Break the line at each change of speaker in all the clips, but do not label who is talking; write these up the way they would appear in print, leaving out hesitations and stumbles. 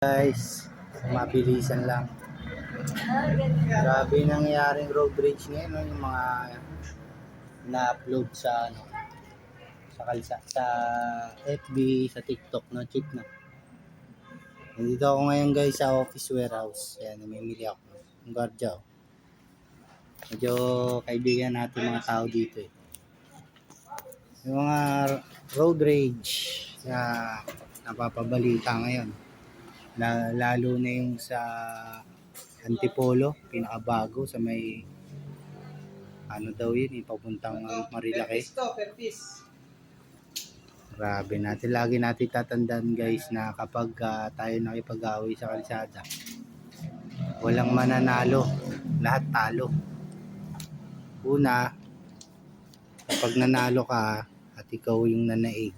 Guys, mabilisan lang. Grabe nangyaring road rage ngayon, no? Yung mga na-upload sa sa FB, sa TikTok, no, check na. Nandito ako ngayon guys sa office warehouse. Ayan, namimili ako ng gardya. Oh. Medyo kaibigan natin mga tao dito eh. Yung mga road rage na napapabalita ngayon. Lalo na yung sa Antipolo, pinakabago sa may ano daw yun, papuntang Marilake. Grabe natin, lagi natin tatandaan guys na kapag tayo nakipag-away sa kalsada, walang mananalo, lahat talo. Una, kapag nanalo ka at ikaw yung nanaig,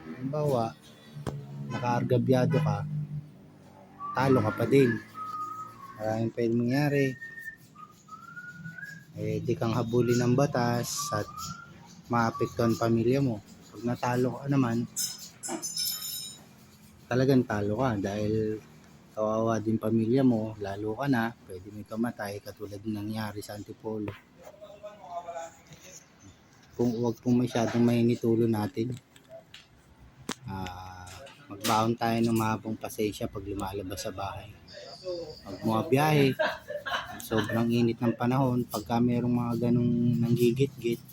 halimbawa, nakaargabyado ka, talo ka pa din. Maraming pwede mangyari. Di kang habulin ng batas at maapektuhan pamilya mo. Pag natalo ka naman, talagang talo ka dahil kawawa din pamilya mo, lalo ka na, pwede may kamatay katulad ng nangyari sa Antipolo. Huwag pong masyadong mainit ulo natin. Magbaon tayo ng mahabang pasensya pag lumalabas sa bahay. Pag mga biyahe, sobrang init ng panahon, pagka mayroong mga ganong nanggigit-git,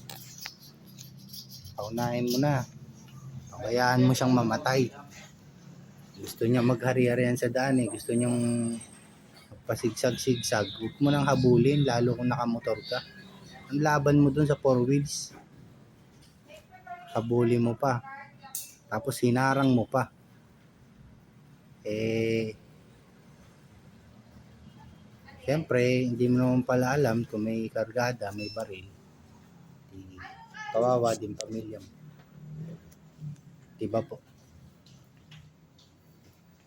paunahin mo na, pabayaan mo siyang mamatay. Gusto niya maghari-harian sa daan eh, gusto niyang magpasigsag-sigsag, huwag mo nang habulin, lalo kung nakamotor ka. Ang laban mo dun sa 4 wheels, habulin mo pa, tapos hinarang mo pa. Siyempre, hindi mo naman pala alam kung may kargada, may baril. Kawawa din pamilya mo. Diba po?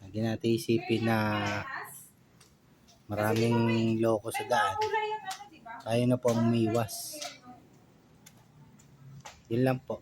Hindi natin isipin na maraming loko sa daan. Tayo na po ang umiwas. Yun lang po.